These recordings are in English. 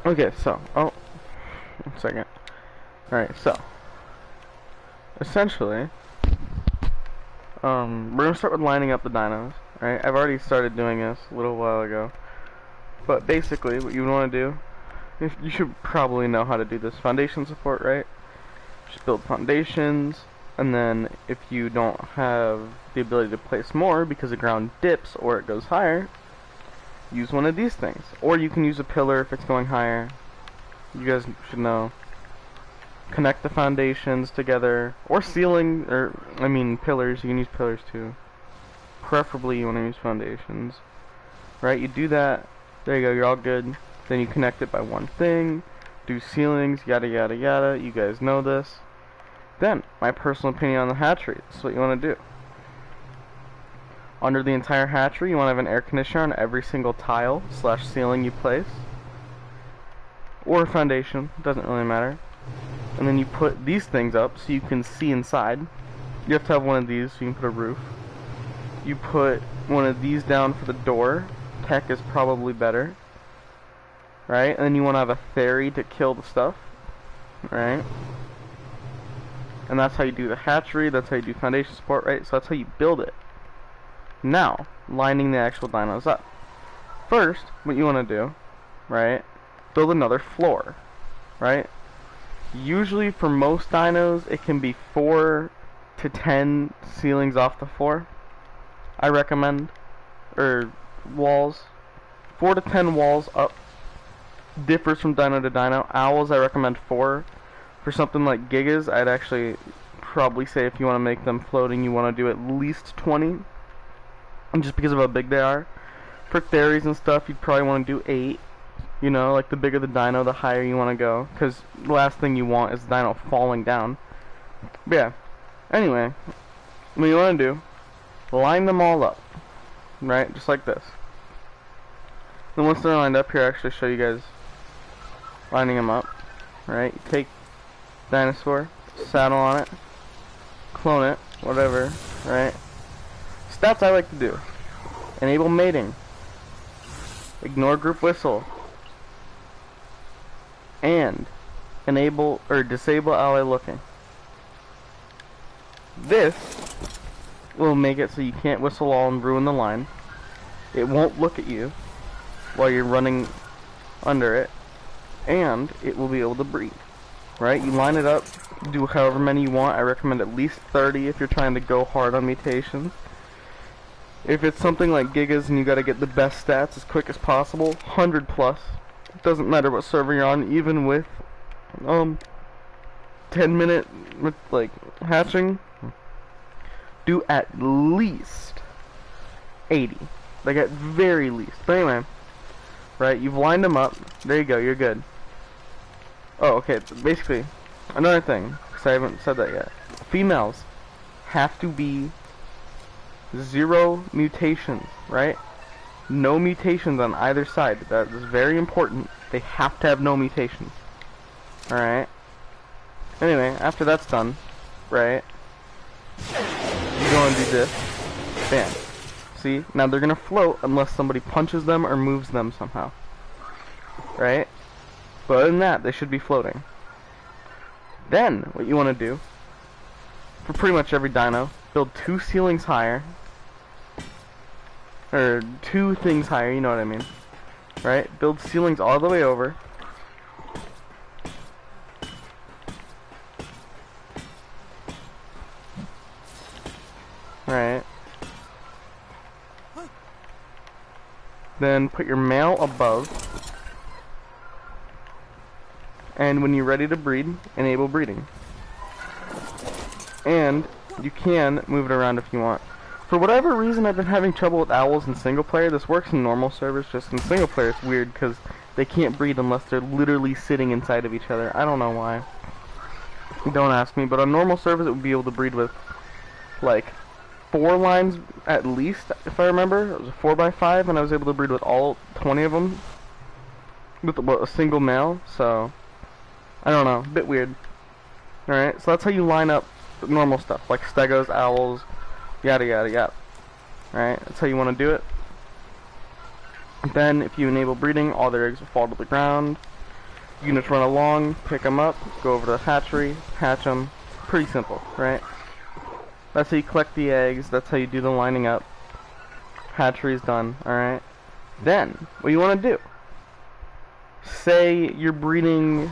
Okay, so, oh, 1 second. Alright, so, essentially, we're gonna start with lining up the dinos, right? I've already started doing this a little while ago. But basically, what you want to do, you should probably know how to do this foundation support, right? Just build foundations, and then if you don't have the ability to place more because the ground dips or it goes higher, use one of these things. Or you can use a pillar if it's going higher. You guys should know. Connect the foundations together, or ceiling, or I mean pillars. You can use pillars too. Preferably you want to use foundations, right? You do that. There you go. You're all good. Then you connect it by one thing. Do ceilings, yada yada yada. You guys know this. Then, my personal opinion on the hatchery. This is what you want to do. Under the entire hatchery, you want to have an air conditioner on every single tile / ceiling you place, or foundation. Doesn't really matter. And then you put these things up so you can see inside. You have to have one of these so you can put a roof. You put one of these down for the door. Tech is probably better, right? And then you want to have a fairy to kill the stuff, right? And that's how you do the hatchery. That's how you do foundation support, right? So that's how you build it. Now, lining the actual dinos up. First, what you want to do, right? Build another floor, right? Usually for most dinos, it can be 4 to 10 ceilings off the floor. I recommend, or walls, 4 to 10 walls up. Differs from dino to dino. Owls, I recommend 4. For something like gigas, I'd actually probably say if you want to make them floating, you want to do at least 20. And just because of how big they are. For fairies and stuff, you'd probably want to do 8. You know, like the bigger the dino, the higher you want to go. Because the last thing you want is the dino falling down. But yeah. Anyway, what you want to do, line them all up. Right? Just like this. Then once they're lined up, here I'll actually show you guys lining them up. Right? You take dinosaur, saddle on it, clone it, whatever, right? Stats I like to do. Enable mating. Ignore group whistle. And enable or disable ally looking. This will make it so you can't whistle all and ruin the line. It won't look at you while you're running under it. And it will be able to breed. Right? You line it up, do however many you want. I recommend at least 30 if you're trying to go hard on mutations. If it's something like gigas and you gotta get the best stats as quick as possible, 100 plus. It doesn't matter what server you're on, even with 10-minute like hatching. Do at least 80. Like at very least. But anyway, right, you've lined them up. There you go, you're good. Oh, okay, basically, another thing, because I haven't said that yet. Females have to be 0 mutations, right? No mutations on either side. That is very important. They have to have no mutations. Alright? Anyway, after that's done, right, you go and do this. Bam. See? Now they're gonna float unless somebody punches them or moves them somehow. Right? But other than that, they should be floating. Then, what you want to do, for pretty much every dino, build 2 ceilings higher. Or 2 things higher, you know what I mean. Right? Build ceilings all the way over. Right. Then put your male above. And when you're ready to breed, enable breeding. And you can move it around if you want. For whatever reason, I've been having trouble with owls in single player. This works in normal servers, just in single player it's weird because they can't breed unless they're literally sitting inside of each other. I don't know why. Don't ask me, but on normal servers it would be able to breed with like 4 lines at least, if I remember. It was a 4x5 and I was able to breed with all 20 of them with a single male, so I don't know, a bit weird. Alright, so that's how you line up the normal stuff, like stegos, owls, yada yada yada. Alright, that's how you want to do it. Then, if you enable breeding, all their eggs will fall to the ground. You can just run along, pick them up, go over to the hatchery, hatch them. Pretty simple, right? That's how you collect the eggs, that's how you do the lining up. Hatchery's done, alright? Then, what you want to do, say you're breeding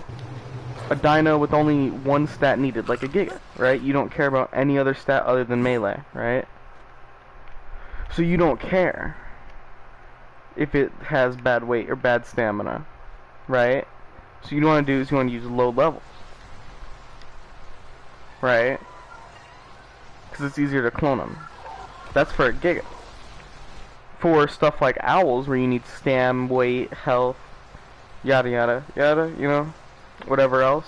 a dino with only one stat needed, like a Giga, right? You don't care about any other stat other than melee, right? So you don't care if it has bad weight or bad stamina, right? So you want to do is you want to use low levels, right? Because it's easier to clone them. That's for a Giga. For stuff like owls, where you need stam, weight, health, yada yada yada, you know, whatever else.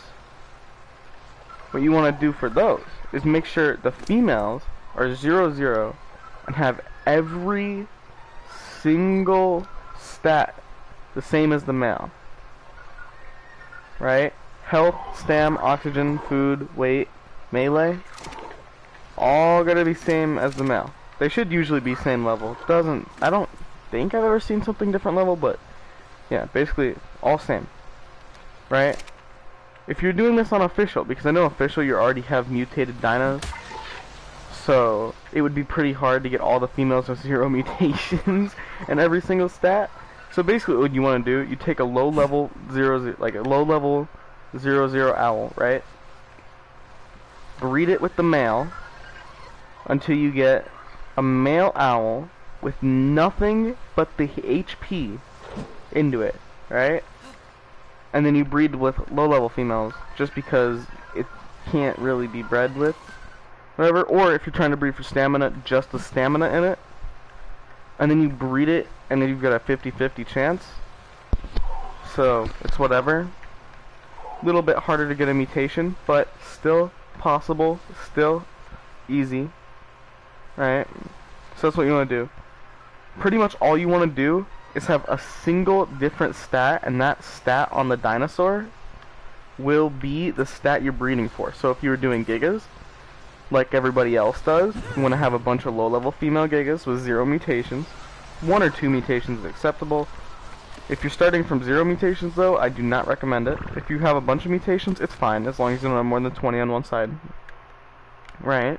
What you want to do for those is make sure the females are 0-0 and have every single stat the same as the male. Right? Health, stam, oxygen, food, weight, melee, all gotta be same as the male. They should usually be same level. I don't think I've ever seen something different level, but yeah, basically all same. Right? If you're doing this on official, because I know official you already have mutated dinos, so it would be pretty hard to get all the females with 0 mutations and every single stat. So basically what you want to do, you take a low level 0, like a low level 0-0 owl, right? Breed it with the male until you get a male owl with nothing but the HP into it, right? And then you breed with low level females just because it can't really be bred with whatever. Or if you're trying to breed for stamina, just the stamina in it, and then you breed it and then you've got a 50-50 chance. So it's whatever. A little bit harder to get a mutation, but still possible, still easy. Right? So that's what you want to do. Pretty much all you want to do is have a single different stat, and that stat on the dinosaur will be the stat you're breeding for. So if you were doing Gigas, like everybody else does, you want to have a bunch of low-level female Gigas with 0 mutations. 1 or 2 mutations is acceptable. If you're starting from 0 mutations, though, I do not recommend it. If you have a bunch of mutations, it's fine, as long as you don't have more than 20 on one side. Right?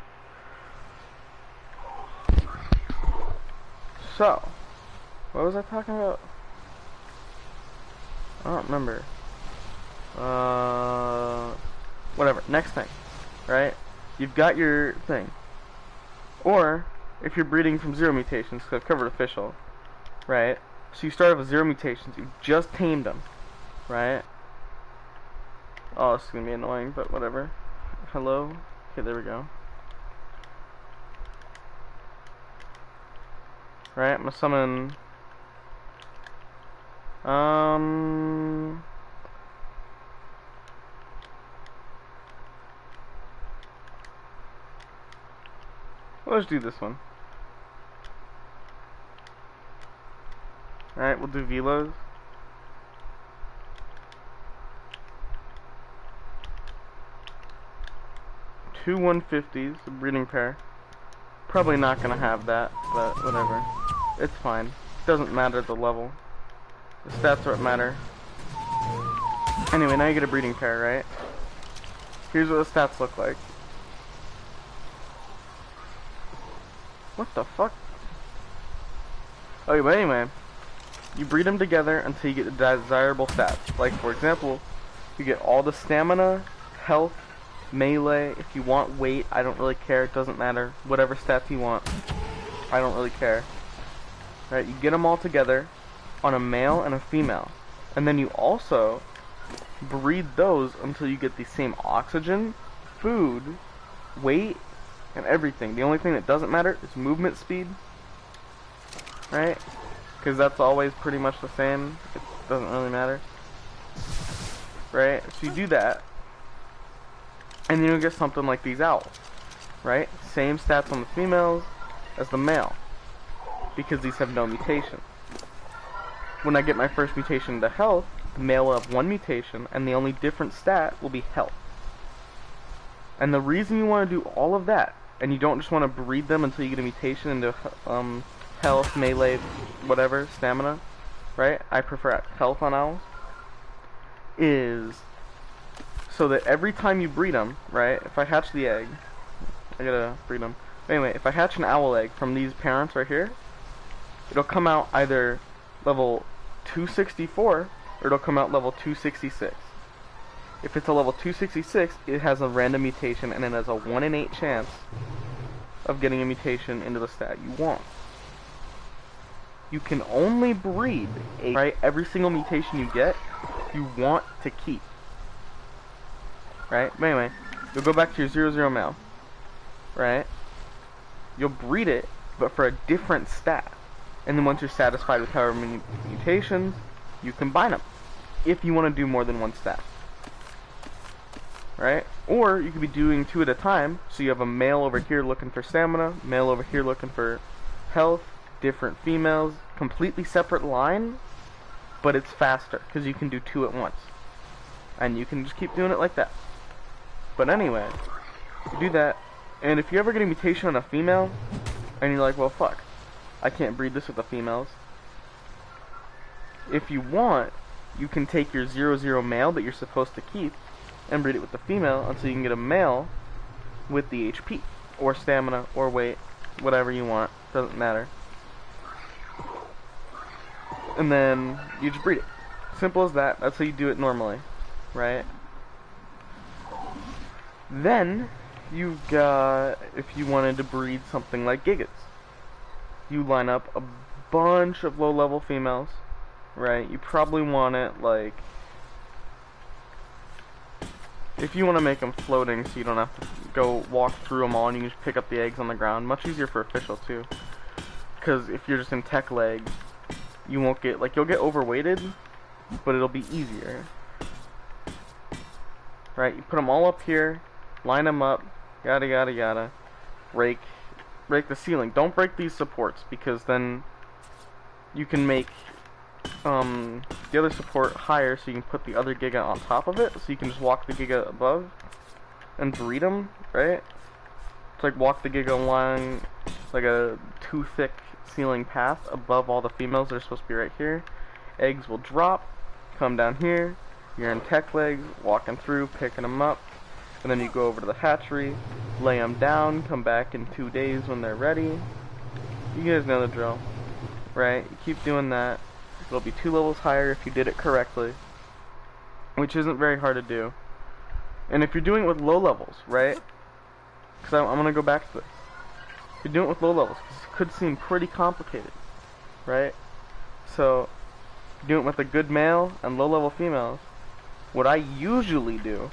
So, what was I talking about? I don't remember. Whatever. Next thing, right? You've got your thing. Or, if you're breeding from 0 mutations, because I've covered official, right? So you start off with 0 mutations, you've just tamed them, right? Oh, this is gonna be annoying, but whatever. Hello? Okay, there we go. Right, I'm gonna summon... Let's do this one. Alright, we'll do velos. Two 150s, a breeding pair. Probably not gonna have that, but whatever. It's fine. Doesn't matter the level. The stats are what matter. Anyway, now you get a breeding pair, right? Here's what the stats look like. What the fuck? Okay, but anyway, you breed them together until you get the desirable stats. Like, for example, you get all the stamina, health, melee. If you want weight, I don't really care. It doesn't matter. Whatever stats you want, I don't really care. Right? You get them all together on a male and a female, and then you also breed those until you get the same oxygen, food, weight, and everything. The only thing that doesn't matter is movement speed, right? Because that's always pretty much the same. It doesn't really matter, right? So you do that, and then you'll get something like these owls, right? Same stats on the females as the male, because these have no mutation. When I get my first mutation into health, the male will have 1 mutation, and the only different stat will be health. And the reason you want to do all of that, and you don't just want to breed them until you get a mutation into health, melee, whatever, stamina, right? I prefer health on owls. is so that every time you breed them, right? If I hatch the egg, I gotta breed them. Anyway, if I hatch an owl egg from these parents right here, it'll come out either level 264 or it'll come out level 266. If it's a level 266, it has a random mutation and it has a 1 in 8 chance of getting a mutation into the stat you want. You can only breed every single mutation you get, you want to keep. Right? But anyway, you'll go back to your 00 male. Right? You'll breed it, but for a different stat. And then once you're satisfied with however many mutations, you combine them. If you want to do more than one stat. Right? Or you could be doing 2 at a time, so you have a male over here looking for stamina, male over here looking for health, different females, completely separate line, but it's faster, because you can do 2 at once. And you can just keep doing it like that. But anyway, you do that, and if you ever get a mutation on a female, and you're like, well fuck, I can't breed this with the females. If you want, you can take your 00 male that you're supposed to keep, and breed it with the female until you can get a male with the HP, or stamina, or weight, whatever you want, doesn't matter. And then you just breed it. Simple as that. That's how you do it normally, right? Then you've got, if you wanted to breed something like gigas, you line up a bunch of low-level females, right? You probably want it like, if you want to make them floating so you don't have to go walk through them all and you can just pick up the eggs on the ground. Much easier for official too. Because if you're just in tech leg, you won't get, like, you'll get overweighted, but it'll be easier. Right, you put them all up here, line them up, yada yada yada. Break the ceiling. Don't break these supports, because then you can make the other support higher, so you can put the other giga on top of it, so you can just walk the giga above and breed them, right? It's like walk the giga along like a too thick ceiling path above all the females that are supposed to be right here. Eggs will drop, come down here, you're in tech legs, walking through, picking them up, and then you go over to the hatchery, lay them down, come back in 2 days when they're ready. You guys know the drill, right? You keep doing that. It'll be 2 levels higher if you did it correctly, which isn't very hard to do. And if you're doing it with low levels, right? Because I'm going to go back to this. If you're doing it with low levels, it could seem pretty complicated, right? So, if you're doing it with a good male and low level females, what I usually do,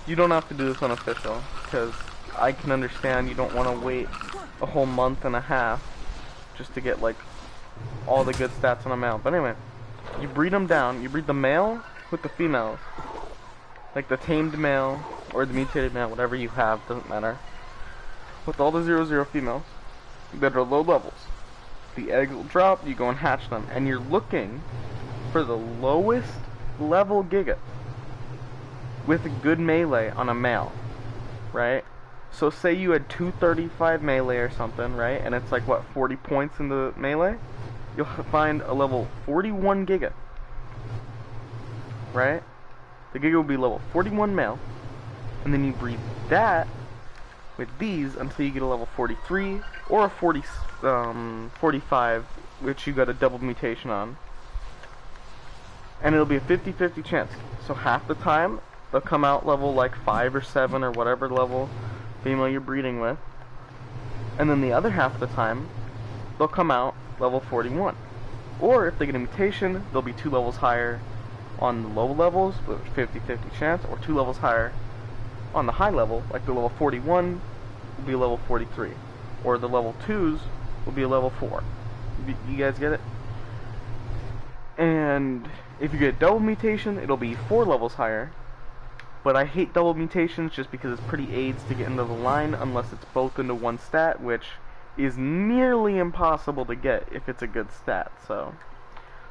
you don't have to do this unofficial, because I can understand you don't want to wait a whole month and a half just to get like all the good stats on a male. But anyway, you breed them down. You breed the male with the females, like the tamed male or the mutated male, whatever you have, doesn't matter, with all the 00 females that are low levels. The eggs will drop, you go and hatch them, and you're looking for the lowest level giga with a good melee on a male, right? So say you had 235 melee or something, right? And it's like, what, 40 points in the melee? You'll find a level 41 giga, right? The giga will be level 41 male, and then you breed that with these until you get a level 43 or a 45, which you got a double mutation on, and it'll be a 50-50 chance. So half the time they'll come out level like 5 or 7 or whatever level female you're breeding with, and then the other half of the time they'll come out level 41. Or if they get a mutation, they'll be 2 levels higher on the low levels with 50-50 chance, or 2 levels higher on the high level, like the level 41 will be level 43, or the level 2s will be a level 4. You guys get it? And if you get a double mutation, it'll be 4 levels higher. But I hate double mutations just because it's pretty AIDS to get into the line unless it's both into one stat, which is nearly impossible to get if it's a good stat. So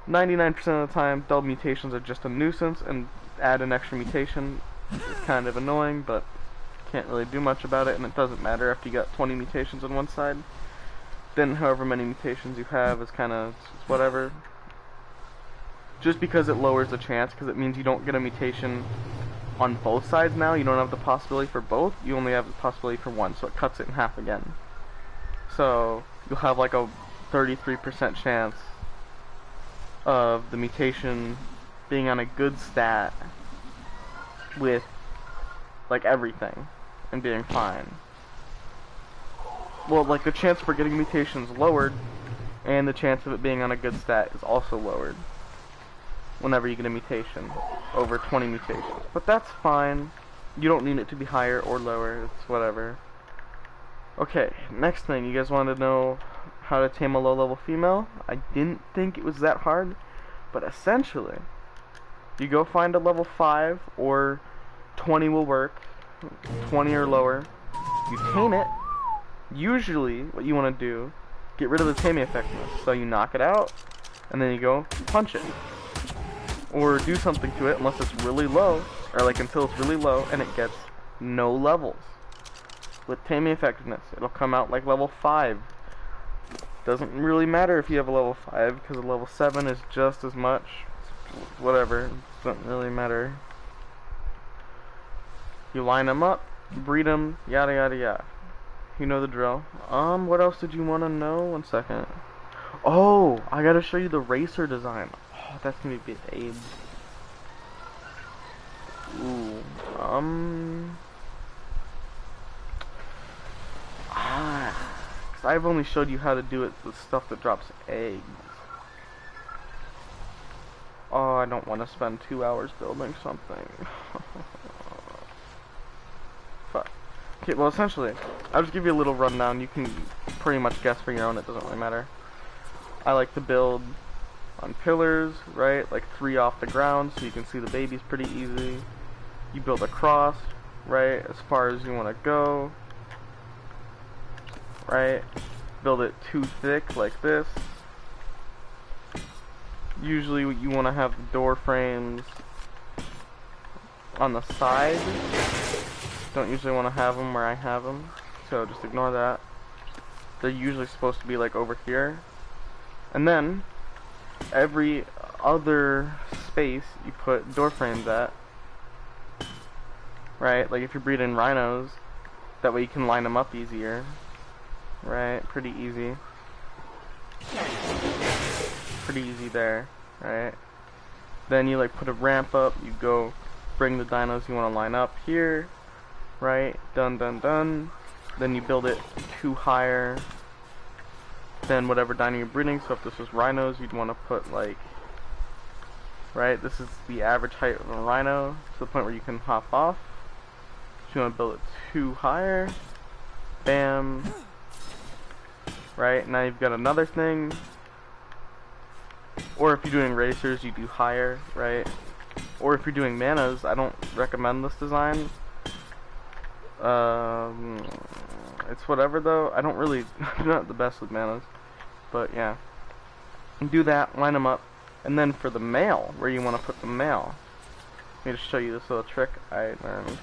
99% of the time, double mutations are just a nuisance, and add an extra mutation is kind of annoying, but can't really do much about it, and it doesn't matter after you got 20 mutations on one side. Then however many mutations you have is kind of whatever. just because it lowers the chance, because it means you don't get a mutation on both sides now. You don't have the possibility for both, you only have the possibility for one, so it cuts it in half again. So you'll have like a 33% chance of the mutation being on a good stat with like everything and being fine. Well, like the chance for getting mutations lowered, and the chance of it being on a good stat is also lowered whenever you get a mutation, over 20 mutations. But that's fine. You don't need it to be higher or lower, it's whatever. Okay, next thing, you guys wanted to know how to tame a low-level female? I didn't think it was that hard, but essentially, you go find a level 5, or 20 will work, 20 or lower, you tame it. Usually, what you want to do, get rid of the taming effectiveness, so you knock it out, and then you go punch it. Or do something to it unless it's really low, or like until it's really low and it gets no levels. With taming effectiveness, it'll come out like level 5. Doesn't really matter if you have a level 5, because a level 7 is just as much. Whatever, doesn't really matter. You line them up, breed them, yada yada yada. You know the drill. What else did you want to know? 1 second. Oh, I gotta show you the racer design. Oh, that's gonna be Abe. Ooh, cause I've only showed you how to do it with stuff that drops eggs. Oh, I don't want to spend 2 hours building something. Fuck. Okay, well, essentially, I'll just give you a little rundown. You can pretty much guess for your own. It doesn't really matter. I like to build on pillars, right? Like 3 off the ground, so you can see the babies pretty easy. You build across, right? As far as you want to go, right? Build it too thick, like this. Usually, you want to have the door frames on the side. Don't usually want to have them where I have them, so just ignore that. They're usually supposed to be like over here. And then, every other space you put door frames at, right? Like if you're breeding rhinos, that way you can line them up easier, right? Pretty easy. Pretty easy there, right? Then you like put a ramp up, you go bring the dinos you want to line up here, right? Done, done, done. Then you build it 2 higher than whatever dino you're breeding. So if this was rhinos, you'd want to put like, right, this is the average height of a rhino to the point where you can hop off. So you want to build it 2 higher, bam, right? Now you've got another thing. Or if you're doing racers, you do higher, right? Or if you're doing manas, I don't recommend this design. It's whatever though. I don't really, I'm not the best with manas, but yeah. Do that, line them up, and then for the male, where you want to put the male, let me just show you this little trick I learned.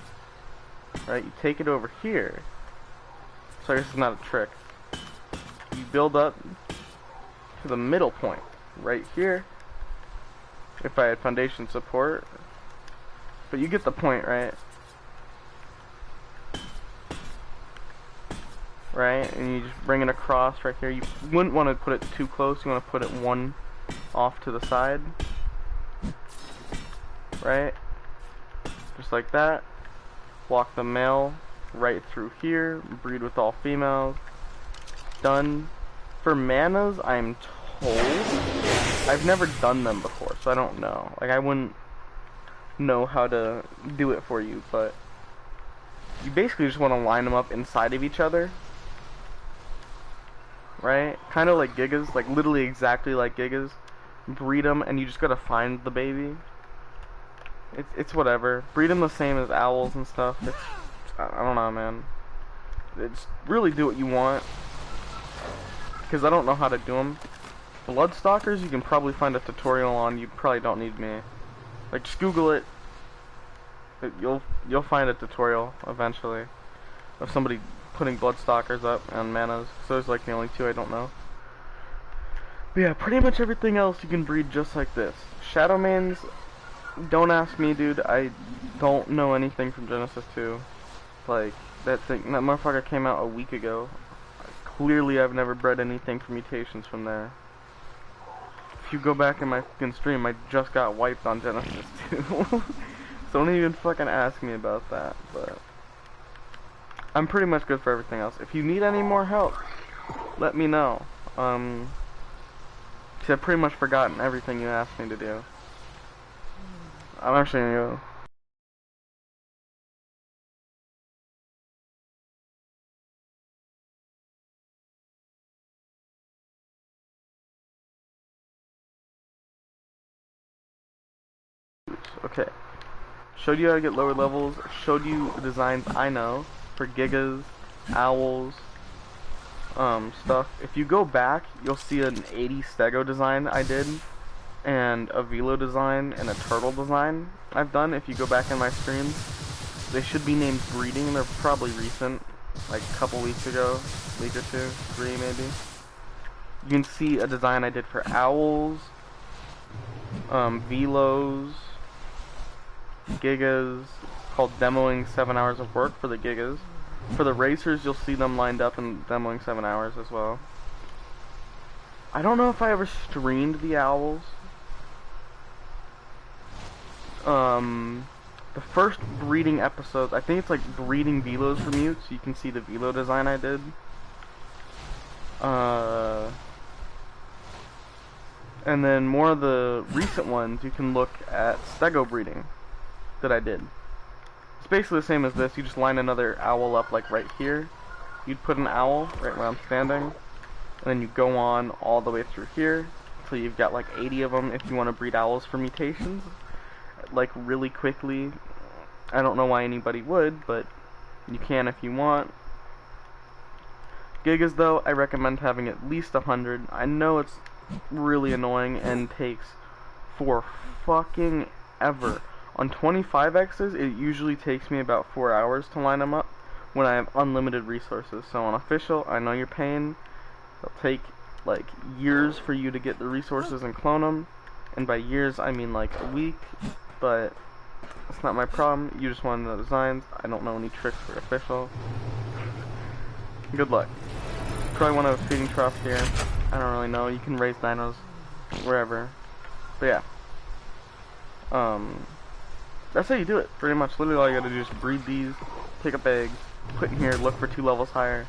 Right, you take it over here. So this is not a trick. You build up to the middle point, right here. If I had foundation support, but you get the point, right? Right, and you just bring it across right here. You wouldn't want to put it too close. You want to put it 1 off to the side, right? Just like that. Walk the male right through here. Breed with all females. Done. For manas, I'm told, I've never done them before, so I don't know. Like, I wouldn't know how to do it for you, but you basically just want to line them up inside of each other. Right? Kind of like Gigas, like literally exactly like Gigas. Breed them, and you just gotta find the baby. It's whatever. Breed them the same as owls and stuff. It's, I don't know, man. It's really do what you want, because I don't know how to do them. Bloodstalkers, you can probably find a tutorial on. You probably don't need me. Like, just Google it. You'll find a tutorial eventually of somebody putting Bloodstalkers up on manas. So there's like the only 2 I don't know. But yeah, pretty much everything else you can breed just like this. Shadowmanes, don't ask me, dude. I don't know anything from Genesis 2. Like, that motherfucker came out a week ago. Clearly, I've never bred anything for mutations from there. If you go back in my fucking stream, I just got wiped on Genesis 2. So don't even fucking ask me about that, but I'm pretty much good for everything else. If you need any more help, let me know. Cause I've pretty much forgotten everything you asked me to do. I'm actually gonna go. Okay. Showed you how to get lower levels, showed you the designs I know for gigas, owls, stuff. If you go back, you'll see an 80 stego design I did, and a velo design, and a turtle design I've done. If you go back in my streams, they should be named breeding. They're probably recent, like a couple weeks ago, week or two, 3 maybe. You can see a design I did for owls, velos, gigas, called demoing 7 hours of work for the gigas. For the racers, you'll see them lined up in demoing 7 hours as well. I don't know if I ever streamed the owls. The first breeding episodes, I think it's like breeding velos for mutes. You can see the velo design I did. And then more of the recent ones, you can look at stego breeding that I did. It's basically the same as this. You just line another owl up like right here. You'd put an owl right where I'm standing, and then you go on all the way through here until you've got like 80 of them if you want to breed owls for mutations, like really quickly. I don't know why anybody would, but you can if you want. Gigas though, I recommend having at least 100. I know it's really annoying and takes for fucking ever. On 25X's, it usually takes me about 4 hours to line them up when I have unlimited resources. So on official, I know you're paying. It'll take like years for you to get the resources and clone them. And by years, I mean like a week. But it's not my problem. You just want to know designs. I don't know any tricks for official. Good luck. Probably want a feeding trough here. I don't really know. You can raise dinos wherever. But yeah. That's how you do it, pretty much. Literally all you gotta do is breed these, pick up eggs, put in here, look for 2 levels higher.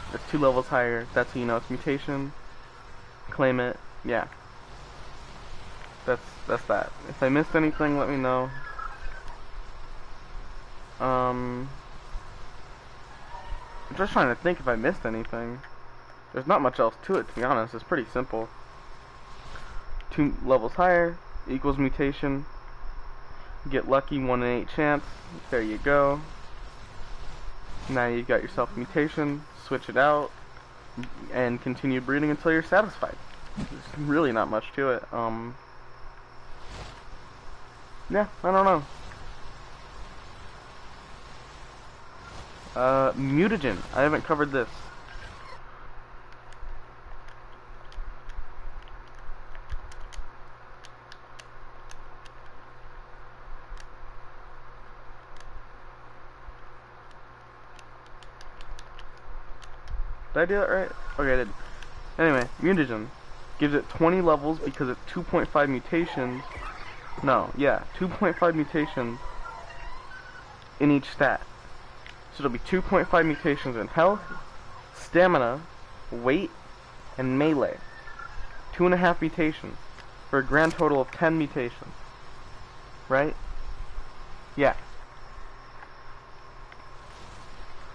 If it's 2 levels higher, that's how you know it's mutation. Claim it, yeah. That's that. If I missed anything, let me know. I'm just trying to think if I missed anything. There's not much else to it, to be honest. It's pretty simple. 2 levels higher equals mutation. Get lucky, 1 in 8 chance. There you go. Now you've got yourself a mutation. Switch it out and continue breeding until you're satisfied. There's really not much to it. Yeah, I don't know. Mutagen. I haven't covered this. Did I do that right? Okay, I did. Anyway, mutagen gives it 20 levels because it's 2.5 mutations. No, yeah, 2.5 mutations in each stat. So it'll be 2.5 mutations in health, stamina, weight, and melee. 2.5 mutations for a grand total of 10 mutations. Right? Yeah.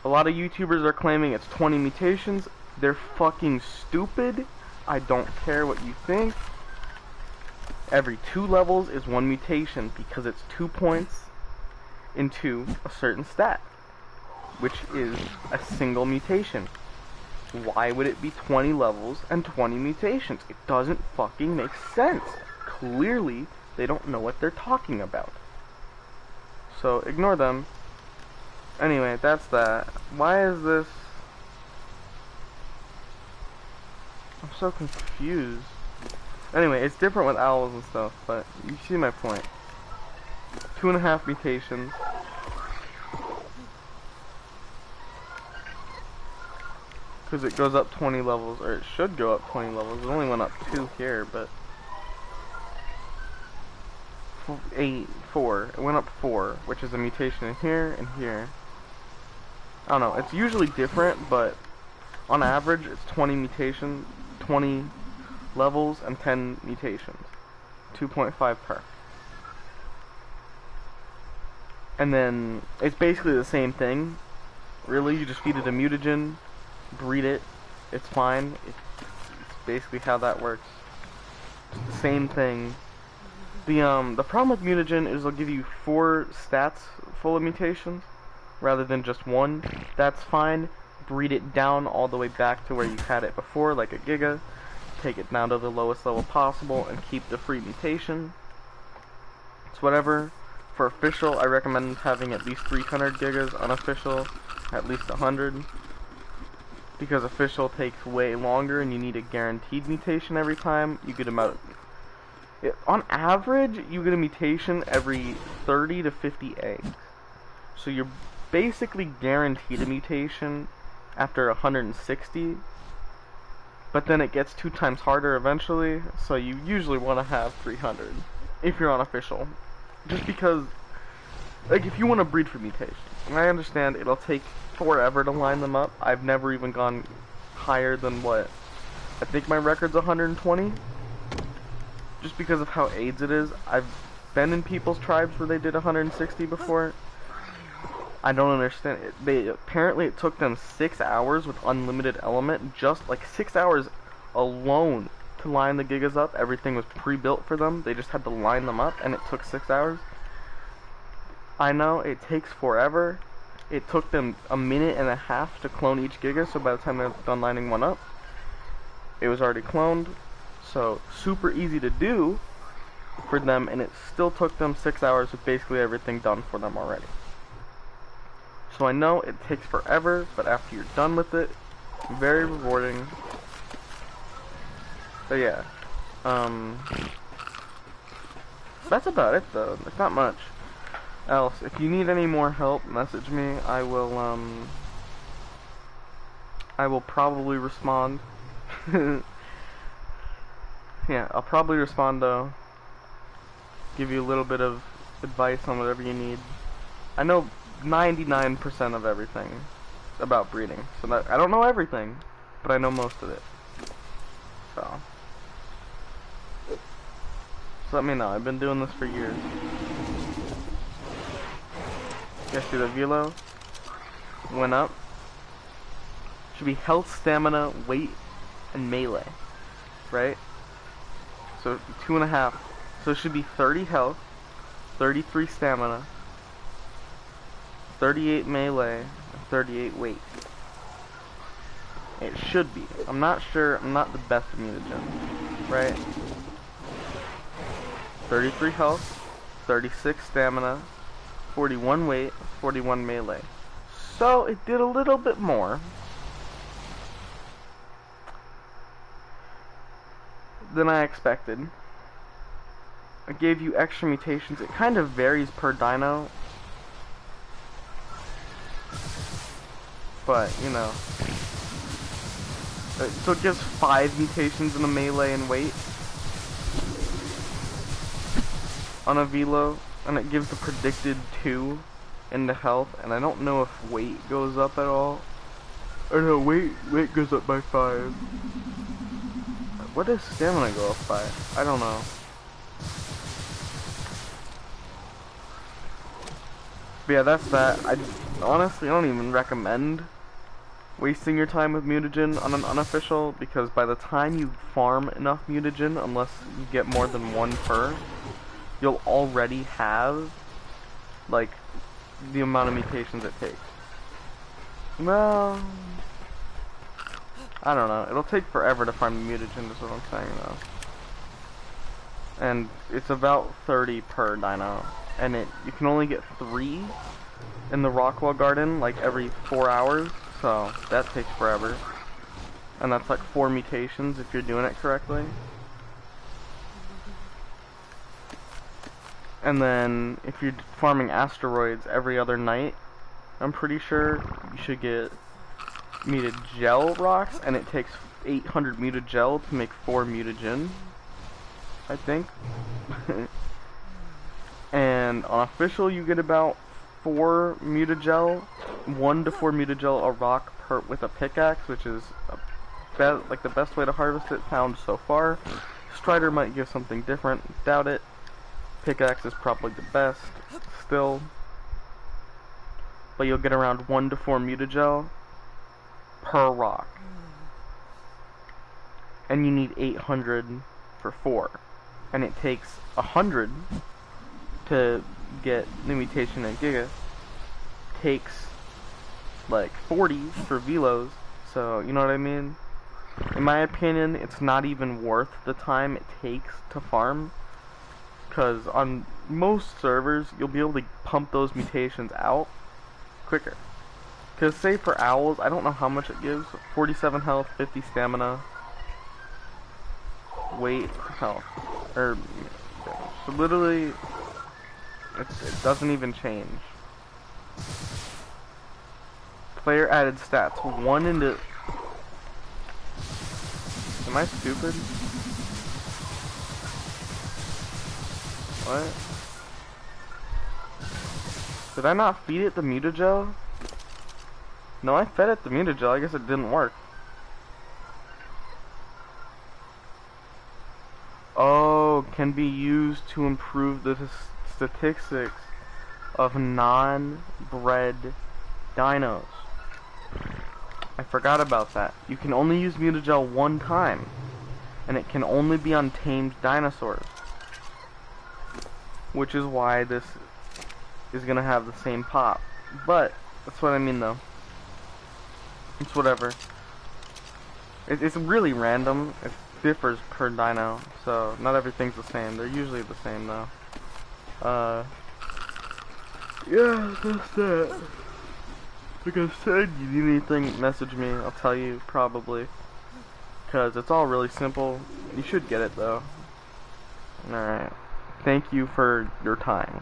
A lot of YouTubers are claiming it's 20 mutations. They're fucking stupid. I don't care what you think. Every 2 levels is 1 mutation because it's 2 points into a certain stat, which is a single mutation. Why would it be 20 levels and 20 mutations? It doesn't fucking make sense. Clearly, they don't know what they're talking about. So, ignore them. Anyway, that's that. Why is this... I'm so confused. Anyway, it's different with owls and stuff, but you see my point. 2.5 mutations. Because it goes up 20 levels, or it should go up 20 levels. It only went up 2 here, but 4. It went up 4, which is a mutation in here and here. I don't know. It's usually different, but on average, it's 20 mutations, 20 levels, and 10 mutations. 2.5 per. And then it's basically the same thing. Really, you just feed it a mutagen, breed it, it's fine. It's basically how that works. It's the same thing. The problem with mutagen is they'll give you 4 stats full of mutations rather than just 1. That's fine. Breed it down all the way back to where you had it before, like a giga. Take it down to the lowest level possible and keep the free mutation. It's whatever. For official, I recommend having at least 300 gigas. Unofficial, at least 100. Because official takes way longer and you need a guaranteed mutation every time. You get about... on average, you get a mutation every 30 to 50 eggs. So you're basically guaranteed a mutation after 160. But then it gets 2 times harder eventually. So you usually want to have 300 if you're unofficial. Just because, like, if you want to breed for mutations, and I understand it'll take forever to line them up. I've never even gone higher than what? I think my record's 120. Just because of how AIDS it is. I've been in people's tribes where they did 160 before. I don't understand it. Apparently it took them 6 hours with unlimited element, just like 6 hours alone to line the gigas up. Everything was pre-built for them. They just had to line them up, and it took 6 hours. I know it takes forever. It took them a minute and a half to clone each giga, so by the time they're done lining one up, it was already cloned. So super easy to do for them, and it still took them 6 hours with basically everything done for them already. So I know it takes forever, but after you're done with it, very rewarding. So yeah, that's about it though. There's not much else. If you need any more help, message me. I will probably respond. Yeah, I'll probably respond though. Give you a little bit of advice on whatever you need. I know 99% of everything about breeding, so that I don't know everything, but I know most of it. So let me know. I've been doing this for years. Guess see the velo went up. Should be health, stamina, weight, and melee, right? So 2.5. So it should be 30 health, 33 stamina, 38 melee, and 38 weight. It should be. I'm not sure. I'm not the best at mutagen, right? 33 health, 36 stamina, 41 weight, 41 melee. So it did a little bit more than I expected. I gave you extra mutations. It kind of varies per dino, but you know. So it gives 5 mutations in the melee and weight on a velo, and it gives the predicted 2 in the health, and I don't know if weight goes up at all. Or no, weight goes up by 5. What does stamina go up by? I don't know. But yeah, that's that. I honestly don't even recommend wasting your time with mutagen on an unofficial, because by the time you farm enough mutagen, unless you get more than 1 per, you'll already have like the amount of mutations it takes. Well, I don't know. It'll take forever to farm the mutagen, is what I'm saying though. And it's about 30 per dino, and you can only get 3 in the Rockwell Garden like every 4 hours. So that takes forever, and that's like 4 mutations if you're doing it correctly. And then if you're farming asteroids every other night, I'm pretty sure you should get mutagel rocks, and it takes 800 mutagel to make 4 mutagen, I think. And on official you get about 4 mutagel, 1 to 4 mutagel a rock per with a pickaxe, which is like the best way to harvest it found so far. Strider might give something different, doubt it. Pickaxe is probably the best still, but you'll get around 1 to 4 mutagel per rock, and you need 800 for 4, and it takes 100 to get the mutation in Giga. Takes like 40 for Velos, so you know what I mean? In my opinion, it's not even worth the time it takes to farm, because on most servers you'll be able to pump those mutations out quicker. Because say for owls, I don't know how much it gives. 47 health, 50 stamina, weight, health, or so literally it doesn't even change. Player added stats 1 into. Am I stupid? What? Did I not feed it the mutagel? No, I fed it the mutagel. I guess it didn't work. Oh, can be used to improve the statistics of non-bred dinos. I forgot about that. You can only use mutagel 1 time, and it can only be on tamed dinosaurs, which is why this is gonna have the same pop. But that's what I mean, though. It's whatever. It's really random. It differs per dino, so not everything's the same. They're usually the same, though. Yeah, that's that. Like I said, you need anything, message me. I'll tell you, probably. Because it's all really simple. You should get it, though. Alright. Thank you for your time.